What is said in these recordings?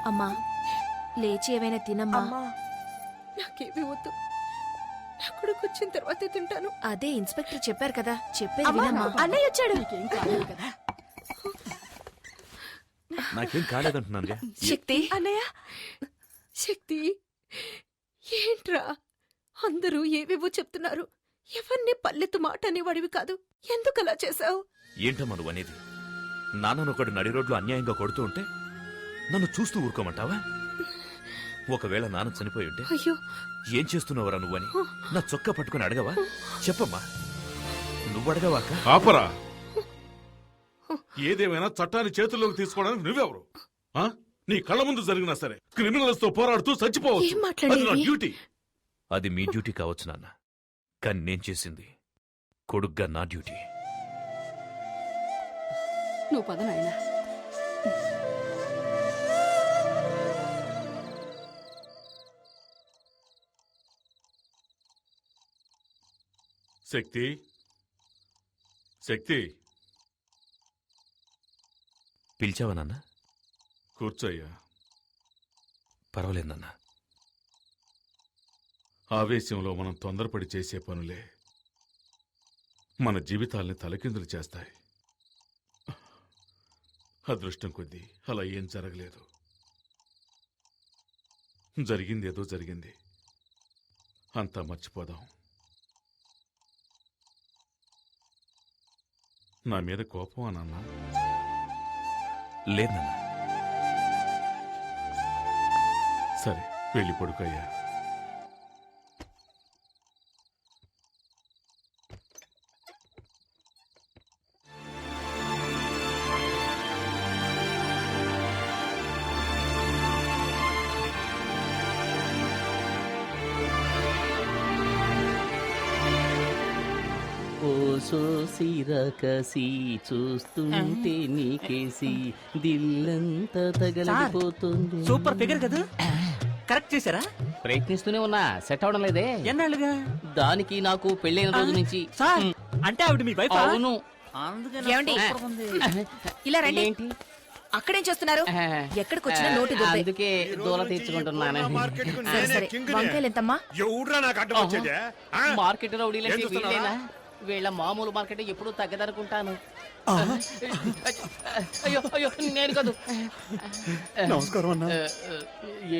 అమ్మా లేచి ఏమైనా తినమ్మా. నాకేమీ వద్దు, నా కొడుకు వచ్చిన తర్వాతే తింటాను. అదే ఇన్స్పెక్టర్ చెప్పారు కదా, చెప్పేది వినమ్మా. అన్నయ్య వచ్చాడు. నాకేం కాలేదంటున్నాను. శక్తి అన్నయ్య, శక్తి ఏంట్రా అందరూ ఏవేవో చెప్తున్నారు. ఎవరిని పల్లెత్తు మాట అనేవాడివి కాదు, ఎందుకలా చేశావు? ఏంటమ్మా నువ్వు అనేది? నాన్ననొకడు నడి రోడ్లో అన్యాయంగా కొడుతూ ఉంటే నన్ను చూస్తూ ఊరుకోమంటావా? ఒకవేళ నాన్న చనిపోయి ఉంటే అయ్యో ఏం చేస్తున్నావురా నువ్వని నా చొక్కా పట్టుకుని అడగవా? చెప్పమ్మా, నువ్వు అడగవాక? ఆపరా! ఏదేమైనా చట్టాన్ని చేతుల్లోకి తీసుకోవడానికి నువ్వెవరు? నీ కళ్ళ ముందు జరిగినా సరే క్రిమినల్స్ తో పోరాడుతూ ఏం చచ్చిపోవచ్చు. మాట్లాడేది? అది నా డ్యూటీ. అది మీ డ్యూటీ కావచ్చు నాన్న, కానీ నేను చేసింది కొడుగ్గా నా డ్యూటీ. నువ్వు పద నాయనా. శక్తి, శక్తి, పిలిచావా నాన్న? కూర్చోయ్యా. పర్వాలేదు నాన్న. ఆవేశంలో మనం తొందరపడి చేసే పనులే మన జీవితాల్ని తలకిందులు చేస్తాయి. అదృష్టం కొద్దీ అలా ఏం జరగలేదు. జరిగిందేదో జరిగింది, అంతా మర్చిపోదాం. నా మీద కోపం అన్నా? లేదు నాన్న. సరే వెళ్ళి పడుకోయ్యా. సిరకసి చూస్తుంటే నీకేసి దిల్లంతా తగలిపోతుంది. సూపర్ ఫిగర్ కదా, కరెక్ట్ చేశారా? ప్రయత్నిస్తూనే ఉన్నా, సెట్ అవడం లేదే. ఎన్నాళ్ళుగా? దానికి నాకు పెళ్ళైన రోజు నుంచి. సార్ అంటే ఆవిడ మీ వైఫ్? అవును. ఏమండి? ఇలా రండి. ఏంటి అక్కడేం చేస్తున్నారు? ఎక్కడికి వచ్చినా నోటి దుబ్బే. అందుకే దూల తీర్చుకుంటున్నాను. సరే సరే, వంకాయలు ఎంతమ్మా? మార్కెట్ రౌడీలంటే వీళ్ళేనా? వీళ్ళ మామూలు మార్కెట్ ఎప్పుడు తగ్గదనుకుంటాను. అయ్యో అయ్యో, నేను కాదు. నమస్కారం అన్నా.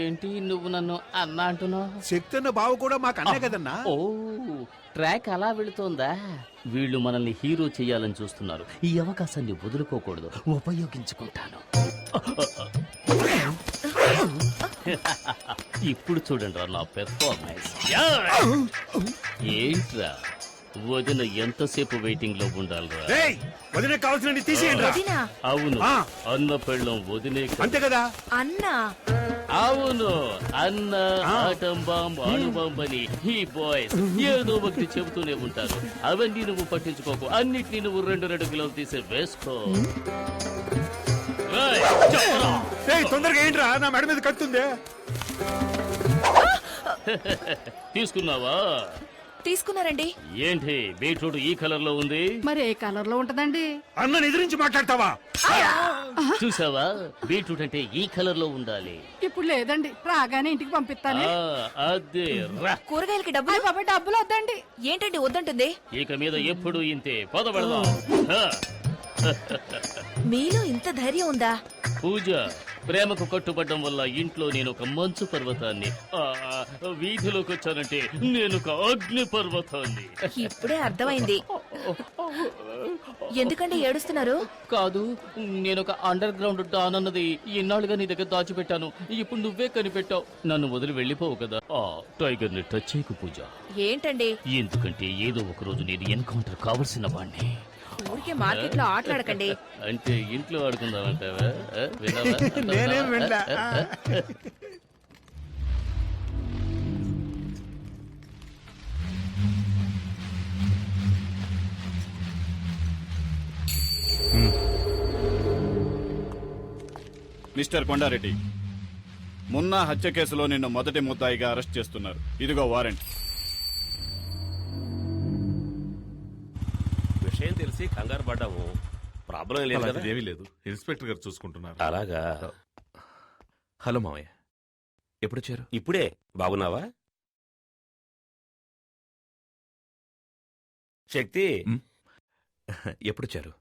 ఏంటి నువ్వు నన్ను అన్నా అంటున్నావు? శక్తి అన్న బావ కూడా మాకు అన్నే కదన్నా. ఓ, ట్రాక్ అలా వెళుతోందా? వీళ్ళు మనల్ని హీరో చేయాలని చూస్తున్నారు. ఈ అవకాశాన్ని వదులుకోకూడదు, ఉపయోగించుకుంటాను. ఇప్పుడు చూడండి నా పెర్ఫార్మెన్స్. ఏంట్రా వదిన ఎంతసేపు వెయిటింగ్ లో ఉండాలిరా? వదిన కావాల్సిన తీసేయండి. వదినా? అవును, అన్న పెళ్ళం వదినే అంతే కదా అన్నా? అవును, అన్న ఆటం బాంబ్ అణుబాంబ్ అని ఈ బాయ్స్ ఏదో ఒకటి చెబుతూనే ఉంటారు. అవన్నీ నువ్వు పట్టించుకోకు, అన్నిటినీ నువ్వు 2 కిలోలు తీసి వేసుకో. తొందరగా ఏంట్రా, నా మెడ మీద కత్తుంది. తీసుకున్నావా? తీసుకున్నారండి. ఏంటి బీట్రూట్ ఈ కలర్ లో ఉంది? మరి ఏ కలర్ లో ఉంటదండి? అన్న ఎదిరించి మాట్లాడతావా? చూసావా, బీట్రూట్ అంటే ఈ కలర్ లో ఉండాలి. ఇప్పుడు లేదండి, రాగానే ఇంటికి పంపిస్తాను. అదే రా. కూరగాయలకి డబ్బులు? బాబా డబ్బులు వద్దండి. ఏంటండి వద్దంటుంది? ఇక మీద ఎప్పుడు ఇంతే, పద పెడదాం. మీలో ఇంత ధైర్యం ఉందా? పూజ, ప్రేమకు కట్టుబడ్డం వల్ల ఇంట్లో నేను ఒక మంచు పర్వతాన్ని, వీధిలోకి వచ్చానంటే నేను ఒక అగ్ని పర్వతాన్ని. ఇప్పుడే అర్థమైంది. ఎందుకండి ఏడుస్తున్నారు? కాదు, నేను ఒక అండర్ గ్రౌండ్ డాన్ అన్నది ఇన్నాళ్ళుగా నీ దగ్గర దాచిపెట్టాను. ఇప్పుడు నువ్వే కనిపెట్టావు. నన్ను వదిలి వెళ్ళిపోవు కదా. టైగర్ ని టచ్ చేయకు పూజ. ఏంటండి? ఎందుకంటే ఏదో ఒక రోజు నేను ఎన్కౌంటర్ కావలసిన వాణ్ణి. ఊరికే మార్కెట్ లో ఆటలాడకండి. అంటే ఇంట్లో ఆడుకుందామంటావా? విన్నావా? నేనేం వినలా. మిస్టర్ కొండారెడ్డి, మున్నా హత్య కేసులో నిన్ను మొదటి ముద్దాయిగా అరెస్ట్ చేస్తున్నారు. ఇదిగో వారెంట్. విషయం తెలిసి కంగారు పడ్డాము. ప్రాబ్లం లేదు కదా? ఏమీ లేదు, ఇన్స్పెక్టర్ గారు చూసుకుంటున్నారు. అలాగా? హలో మావయ్య, ఎప్పుడొచ్చారు? ఇప్పుడే. బాగున్నావా శక్తి? ఎప్పుడొచ్చారు?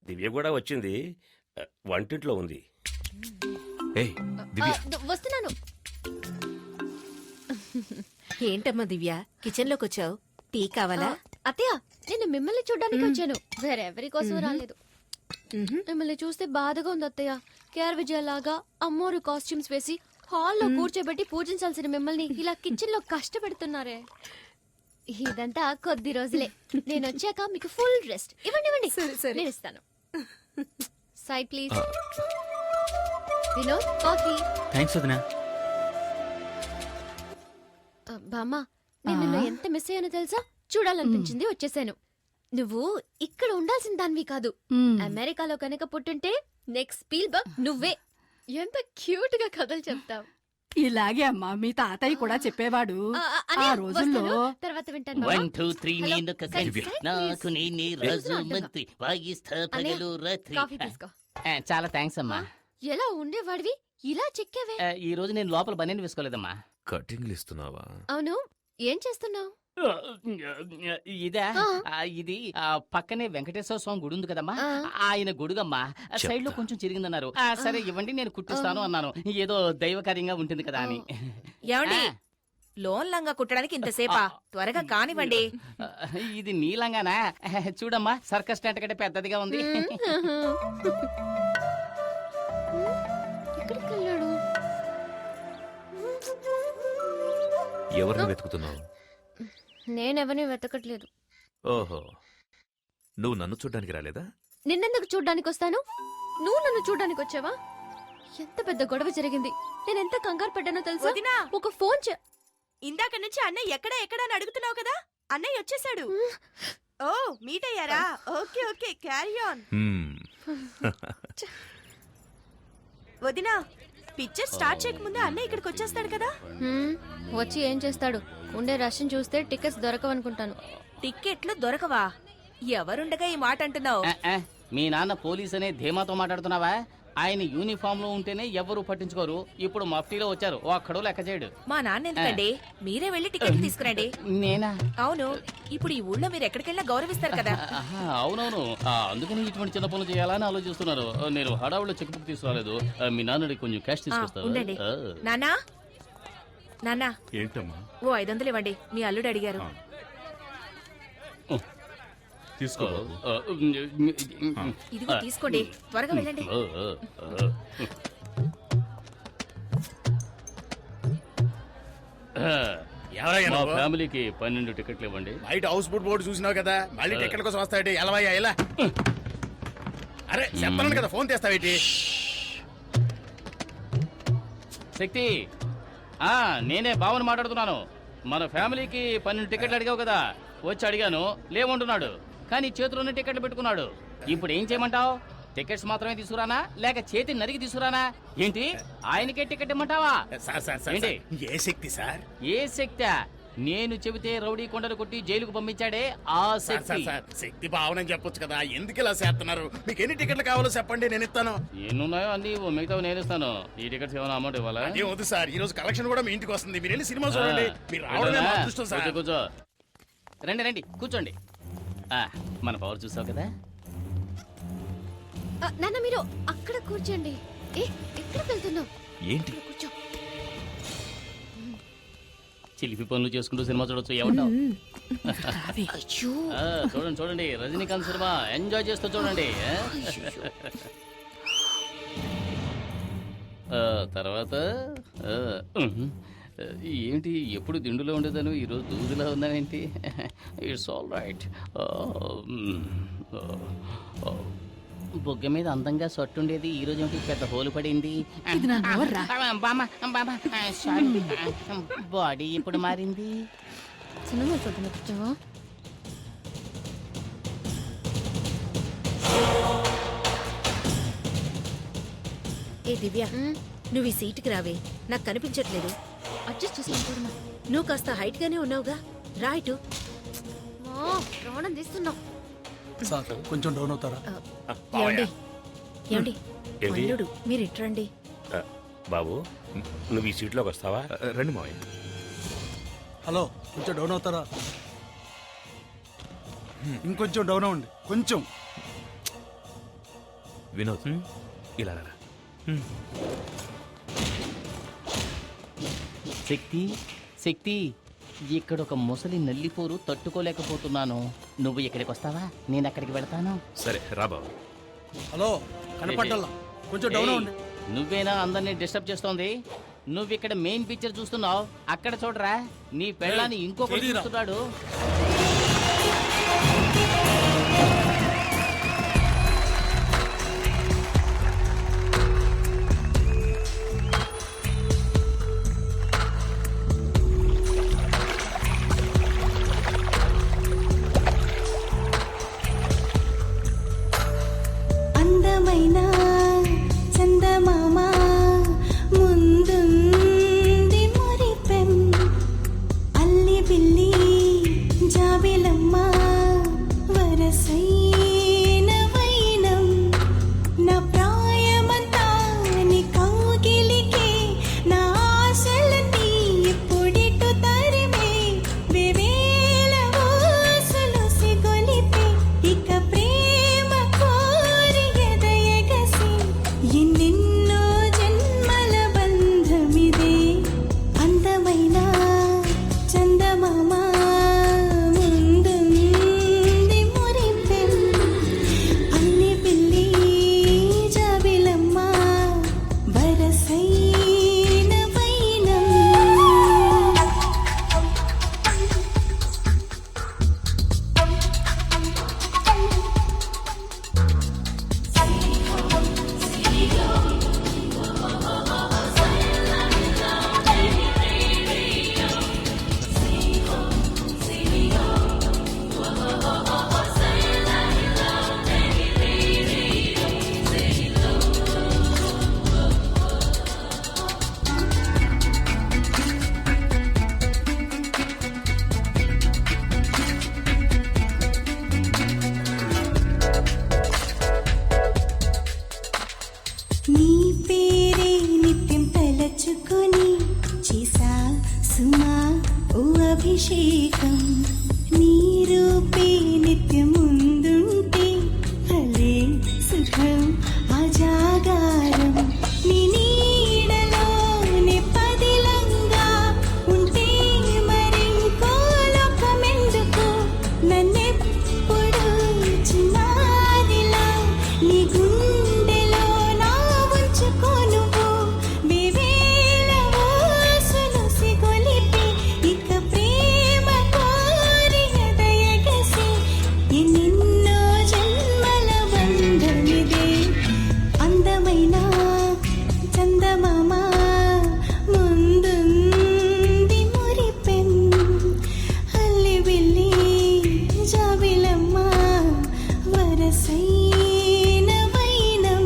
దివ్య కూడా వచ్చింది, వంటింట్లో ఉంది. ఏయ్ దివ్య, వస్తున్నాను. ఏంటమ్మా దివ్య, కిచెన్ లోకి వచ్చావు? టీ కావాలా? అత్తయ్య, నేను మిమ్మల్ని చూడ్డానికి వచ్చాను, వేరెవరి కోసం రాలేదు. మిమ్మల్ని చూస్తే బాధగా ఉంది అత్తయ్య. కేఆర్ విజయ లాగా అమ్మోరు కాస్ట్యూమ్స్ వేసి హాల్లో కూర్చోబెట్టి పూజించాల్సిన మిమ్మల్ని ఇలా కిచెన్ లో కష్టపెడుతున్నారే. ఇదంతా కొద్ది రోజులే. నేను వచ్చాక మీకు ఫుల్ రెస్ట్. ఇవ్వండి ఇవ్వండి, నేను ఇస్తాను. Side please. Vinod, coffee. Thanks వదినా. బామ్మ, నేను నిన్ను ఎంత మిస్ అయ్యానో తెలుసా? చూడాలనిపించింది, వచ్చేసాను. నువ్వు ఇక్కడ ఉండాల్సిన దానివి కాదు. అమెరికాలో కనుక పుట్టుంటే నెక్స్ట్ స్పీల్బర్గ్ నువ్వే. ఎంత క్యూట్ గా కథలు చెప్తావు. ఇలాగే అమ్మా మీ తాతయ్య కూడా చెప్పేవాడు. ఆ రోజుల్లో తర్వాత వింటాను. 1 2 3 నేను ఒక దివ్య. నాకు నేనే రాజు మంత్రి వాయిస్తా పగలు రాత్రి. కాఫీ తీసుకో. చాలా థ్యాంక్స్ అమ్మా. ఎలా ఉండేవాడివి, ఇలా చెక్కావే. ఈ రోజు నేను లోపల బనీని వేసుకోలేదమ్మా. కటింగ్లు ఇస్తున్నావా? అవును, ఏం చేస్తున్నావు? ఇదా ఇది పక్కనే వెంకటేశ్వర స్వామి గుడి ఉంది కదమ్మా, ఆయన గుడుగమ్మా. సైడ్ లో కొంచెం చిరిగిందన్నారు. సరే ఇవ్వండి, నేను కుట్టిస్తాను అన్నాను. ఏదో దైవకార్యంగా ఉంటుంది కదా అని. ఏమండి, లోన్ లంగా కుట్టడానికి ఇంతసేపా? త్వరగా కానివ్వండి. ఇది నీలంగానా? చూడమ్మా, సర్కస్ టెంట్ కంటే పెద్దదిగా ఉంది. ఎక్కడికి వెళ్ళాడు? ఎవరిని వెతుకుతున్నావు? నేనెవరిని వెతకట్లేదు. ఓహో, నువ్వు నన్ను చూడ్డానికి రాలేదా? నిన్నెందుకు చూడ్డానికి వస్తాను? నువ్వు నన్ను చూడ్డానికి వచ్చావా? ఎంత పెద్ద గొడవ జరిగింది. నేనెంత కంగారు పడ్డానో తెలుసా? వదినా, ఒక ఫోన్ ఇందాక నుంచి అన్నయ్య ఎక్కడ ఎక్కడ అని అడుగుతున్నావు కదా, అన్నయ్య వచ్చేసాడు. ఓ, మీట్ అయ్యారా? Okay okay, carry on. వదినా, పిక్చర్ స్టార్ట్ చేయకముందే అన్నయ్య ఇక్కడికి వచ్చేస్తాడు కదా. వచ్చి ఏం చేస్తాడు? ఉండే రష్ని చూస్తే టికెట్స్ దొరకవనుకుంటాను. టిక్కెట్లు దొరకవా? ఎవరుండగా ఈ మాట అంటున్నావు? మీ నాన్న పోలీస్ అనే ధీమాతో మాట్లాడుతున్నావా? ఆయన యూనిఫామ్ లో ఉంటేనే ఎవరు పట్టించుకోరు. ఇప్పుడు మఫ్టీలో వచ్చారు, ఒక్కడో లెక్క చేయడు. మా నాన్న ఎందుకండి? మీరే వెళ్ళి టికెట్లు తీసుకురండి. నేనా? అవును, ఇప్పుడు ఈ ఊళ్ళో మీరు ఎక్కడికెళ్ళినా గౌరవిస్తారు కదా. అవునవును, అందుకని ఇటువంటి చిన్న పనులు చేయాలని ఆలోచిస్తున్నారు. నేను హడావులో చెక్ బుక్ తీసుకురాలేదు. మీ నాన్నడి కొంచెం క్యాష్ ఉండండి. తీసుకొస్తాను. నాన్నా, నాన్నా, ఏంటమ్మా? ఓ 500 ఇవ్వండి, మీ అల్లుడు అడిగారు. తీసుకో. ఇదిగో తీసుకోండి, త్వరగా వెళ్ళండి. మా ఫ్యామిలీకి 12 టికెట్లు ఇవ్వండి. బయట హౌస్ బోట్ బోర్డు చూసినావు కదా, మళ్ళీ టికెట్ కోసం వస్తాయి. ఎలవయ్యా ఎలా? అరే చెప్పను కదా, ఫోన్ తెస్తావేటి? శక్తి, నేనే భావన మాట్లాడుతున్నాను. మన ఫ్యామిలీకి 12 టికెట్లు అడిగావు కదా, వచ్చి అడిగాను, లేవంటున్నాడు. కానీ చేతిలోనే టికెట్లు పెట్టుకున్నాడు. ఇప్పుడు ఏం చేయమంటావు? టికెట్స్ మాత్రమే తీసుకురానా, లేక చేతి నరికి తీసుకురానా? ఏంటి, ఆయనకే టికెట్ ఇమ్మంటావా? ఏంటి ఏ శక్తి సార్? ఏ శక్తి? నేను చెబితే రౌడీ కొండలు కొట్టి జైలుకు పంపించాడే ఆ శక్తి. శక్తి భావనని చెప్పొచ్చు కదా, ఎందుకు ఇలా చేస్తున్నారు? మీకు ఎన్ని టికెట్లు కావాలో చెప్పండి, నేను ఇస్తాను. ఎన్నున్నాయో అన్ని మిగతా నేను ఇస్తాను. ఈ టికెట్స్ ఏమైనా అమౌంట్ ఇవ్వాలా? అదే వద్దు సార్, ఈ రోజు కలెక్షన్ కూడా మీ ఇంటికి వస్తుంది. మీరు వెళ్ళి సినిమా చూడండి. మీరు రావడమే మా అదృష్టం సార్. కూర్చో, రండి రండి, కూర్చోండి. మన పవర్ చూసావు కదా. నాన్న, మీరు అక్కడ కూర్చోండి. ఎక్కడికి వెళ్తున్నావు? ఏంటి? కూర్చో. చిలిపి పనులు చేసుకుంటూ సినిమా చూడొచ్చు. ఏమంటావు? అయ్యో, చూడండి చూడండి, రజనీకాంత్ సినిమా ఎంజాయ్ చేస్తూ చూడండి. తర్వాత ఏంటి, ఎప్పుడు దిండులో ఉండేదాను, ఈరోజు దూదిలా ఉందానేంటి? It's all right. బొగ్గ మీద అందంగా సొట్టుండేది, ఈ రోజు ఏంటి పెద్ద హోలు పడింది? బాడీ ఇప్పుడు మారింది. సినిమా చూడడానికి వచ్చావా? ఏ దివ్య, నువ్వు ఈ సీటుకి రావే, నాకు కనిపించట్లేదు. అడ్జస్ట్ చేసుకుంటున్నా. నువ్వు కాస్త హైట్ గానే ఉన్నావుగా, రా ఇటు. ప్రాణం తీస్తున్నావు. కొంచెం డౌన్ అవుతారా? ఏమండి, ఏమండి, ఏంటి? అల్లుడు, మీరు ఇట్రండి. బాబు నువ్వు ఈ సీట్లోకి వస్తావా? రండి మావయ్య. హలో కొంచెం డౌన్ అవుతారా? ఇంకొంచెం డౌన్ అవ్వండి కొంచెం. వినోద్ ఇలా రా. శక్తి శక్తి, ఇక్కడ ఒక ముసలి నల్లిపోరు తట్టుకోలేకపోతున్నాను. నువ్వు ఇక్కడికి వస్తావా? నేను అక్కడికి వెళ్తాను. సరే రా బాబు. హలో కనపడ్డల్లా కొంచెం డౌన్ ఏయ్, అవ్వండి. నువ్వేనా అందరినీ డిస్టర్బ్ చేస్తోంది? నువ్వు ఇక్కడ మెయిన్ పిక్చర్ చూస్తున్నావు, అక్కడ చూడరా నీ పెళ్ళాన్ని ఇంకొకటి చెయ్యిరా. చూస్తున్నాడు. అందమైన చందమామ ముందుంది మురిపెం, అల్లి బిల్లి జాబిలమ్మ వరసైన వైనం, నా ప్రాయమంతా నీ కౌగిలికే, నా ఆశలన్నీ ఇప్పుడిటు తరిమే, వేవేల ఊసులు సిగొలిపే, ఇక ప్రేమ కోరి ఎదయగసి, ఎన్నెన్నో జన్మల బంధమిదే. అందమైన చందమామ ముందుంది మురిపెం, అల్లి పిల్లి జాబిలమ్మ వరసైన వైనం. నీ పేరే నిత్యం తలచుకొని చేసా సుమా ఓ అభిషేకం, నీ రూపే నిత్యం ముందుంటే భలే సుఖం ఆ జాగారం, నీ నీడలోనే పదిలంగా ఉంటే మరింకో లోకమెందుకు, నన్నెప్పుడు చిన్నారిలా నీ గుండెలో నా ఉంచుకో నువ్వు, వేవేల ఊసులు సిగొలిపి, ఇక ప్రేమ కోరి ఎదయగసి, ఎన్నెన్నో జన్మల బంధమిదే. అందమైన చందమామ ముందుంది మురిపెం, అల్లి బిల్లి జాబిలమ్మ వరసైన వైనం,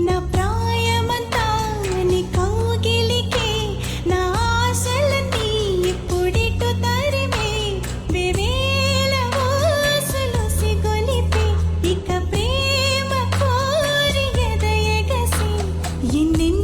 నా ప్రాయమంతా నీ కౌగిలికే, నా ఆశలన్నీ ఇప్పుడిటు తరిమే, వేవేల ఊసులు సిగొలిపి, ఇక ప్రేమ కోరి ఎదయగసి, ఎన్నెన్నో